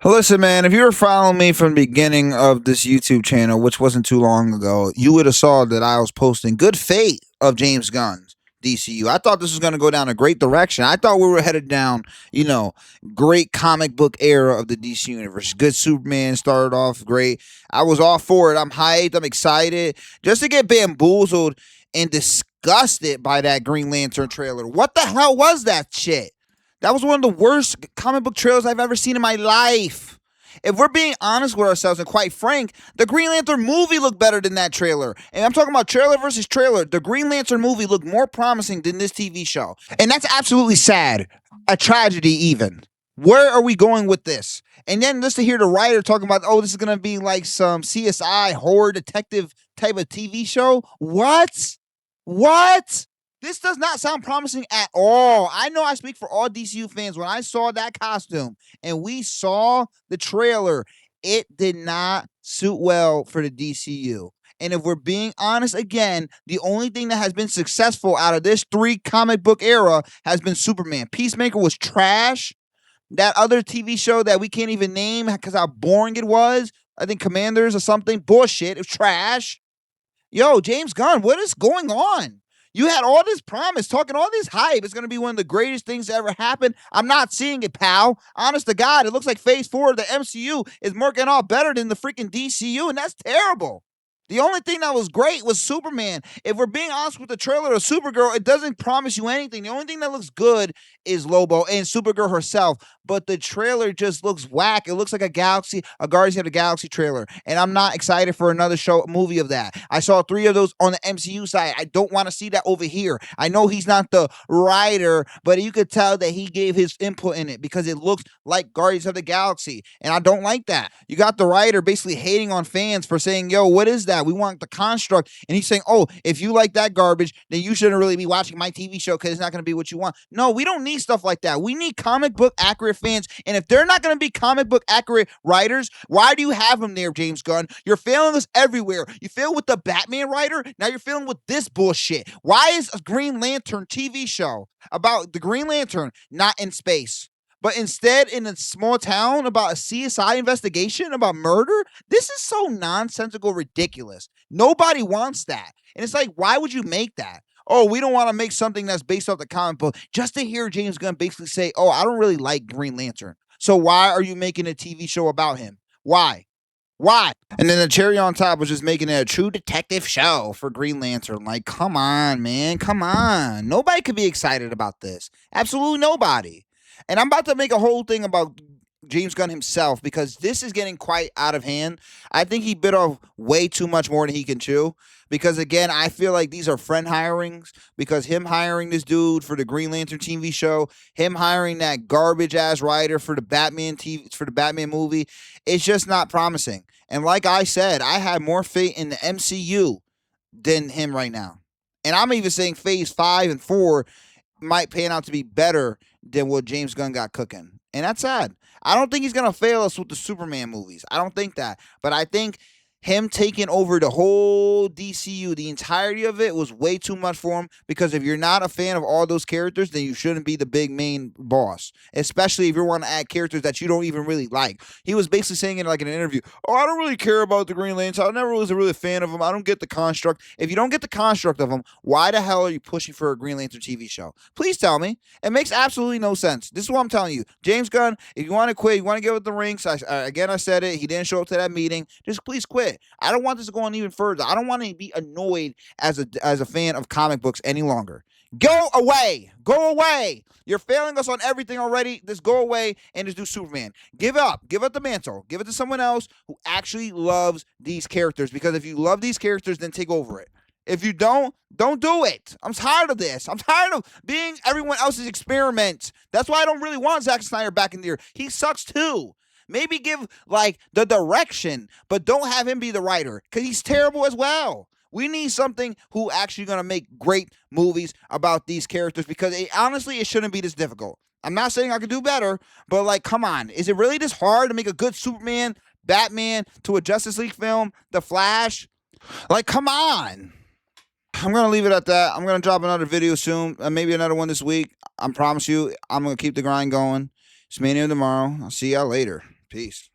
Listen, man, if you were following me from the beginning of this YouTube channel, which wasn't too long ago, you would have saw that I was posting good fate of James Gunn's DCU. I thought this was going to go down a great direction. I thought we were headed down, you know, great comic book era of the DC universe. Good Superman started off great. I was all for it. I'm hyped. I'm excited. Just to get bamboozled and disgusted by that Green Lantern trailer. What the hell was that shit? That was one of the worst comic book trailers I've ever seen in my life. If we're being honest with ourselves and quite frank, the Green Lantern movie looked better than that trailer. And I'm talking about trailer versus trailer. The Green Lantern movie looked more promising than this TV show. And that's absolutely sad. A tragedy, even. Where are we going with this? And then just to hear the writer talking about, oh, this is going to be like some CSI horror detective type of TV show. What? What? This does not sound promising at all. I know I speak for all DCU fans. When I saw that costume and we saw the trailer, it did not suit well for the DCU. And if we're being honest again, the only thing that has been successful out of this 3 comic book era has been Superman. Peacemaker was trash. That other TV show that we can't even name because how boring it was, I think Commanders or something, bullshit, it was trash. Yo, James Gunn, what is going on? You had all this promise, talking all this hype. It's going to be one of the greatest things to ever happen. I'm not seeing it, pal. Honest to God, it looks like phase 4 of the MCU is working out better than the freaking DCU, and that's terrible. The only thing that was great was Superman. If we're being honest with the trailer of Supergirl, it doesn't promise you anything. The only thing that looks good is Lobo and Supergirl herself. But the trailer just looks whack. It looks like a Guardians of the Galaxy trailer. And I'm not excited for another movie of that. I saw 3 of those on the MCU side. I don't want to see that over here. I know he's not the writer, but you could tell that he gave his input in it because it looks like Guardians of the Galaxy. And I don't like that. You got the writer basically hating on fans for saying, yo, what is that? We want the construct. And he's saying, oh, if you like that garbage, then you shouldn't really be watching my TV show because it's not going to be what you want. No, we don't need stuff like that. We need comic book accurate fans. And if they're not going to be comic book accurate writers, why do you have them there, James Gunn? You're failing us everywhere. You failed with the Batman writer. Now you're failing with this bullshit. Why is a Green Lantern TV show about the Green Lantern not in space, but instead in a small town about a CSI investigation about murder? This is so nonsensical, ridiculous. Nobody wants that. And it's like, why would you make that? Oh, we don't want to make something that's based off the comic book. Just to hear James Gunn basically say, oh, I don't really like Green Lantern. So why are you making a TV show about him? Why? Why? And then the cherry on top was just making it a true detective show for Green Lantern. Like, come on, man. Come on. Nobody could be excited about this. Absolutely nobody. And I'm about to make a whole thing about James Gunn himself because this is getting quite out of hand. I think he bit off way too much more than he can chew. Because again, I feel like these are friend hirings. Because him hiring this dude for the Green Lantern TV show, him hiring that garbage ass writer for the Batman movie, it's just not promising. And like I said, I have more faith in the MCU than him right now. And I'm even saying phase 5 and 4 might pan out to be better than what James Gunn got cooking. And that's sad. I don't think he's going to fail us with the Superman movies. I don't think that. But I think him taking over the whole DCU, the entirety of it, was way too much for him. Because if you're not a fan of all those characters, then you shouldn't be the big main boss. Especially if you want to add characters that you don't even really like. He was basically saying in like an interview, oh, I don't really care about the Green Lantern. I never was a really fan of him. I don't get the construct. If you don't get the construct of him, why the hell are you pushing for a Green Lantern TV show? Please tell me. It makes absolutely no sense. This is what I'm telling you. James Gunn, if you want to quit, you want to get with the rings. Again, I said it. He didn't show up to that meeting. Just please quit. I don't want this to go on even further. I don't want to be annoyed as a fan of comic books any longer. Go away. Go away. You're failing us on everything already. Just go away and just do Superman. Give up. Give up the mantle. Give it to someone else who actually loves these characters. Because if you love these characters, then take over it. If you don't do it. I'm tired of this. I'm tired of being everyone else's experiment. That's why I don't really want Zack Snyder back in there. He sucks too. Maybe give like the direction, but don't have him be the writer because he's terrible as well. We need something who actually going to make great movies about these characters because honestly, it shouldn't be this difficult. I'm not saying I could do better, but like, come on. Is it really this hard to make a good Superman, Batman to a Justice League film, The Flash? Like, come on. I'm going to leave it at that. I'm going to drop another video soon, maybe another one this week. I promise you, I'm going to keep the grind going. It's Mania tomorrow. I'll see y'all later. Peace.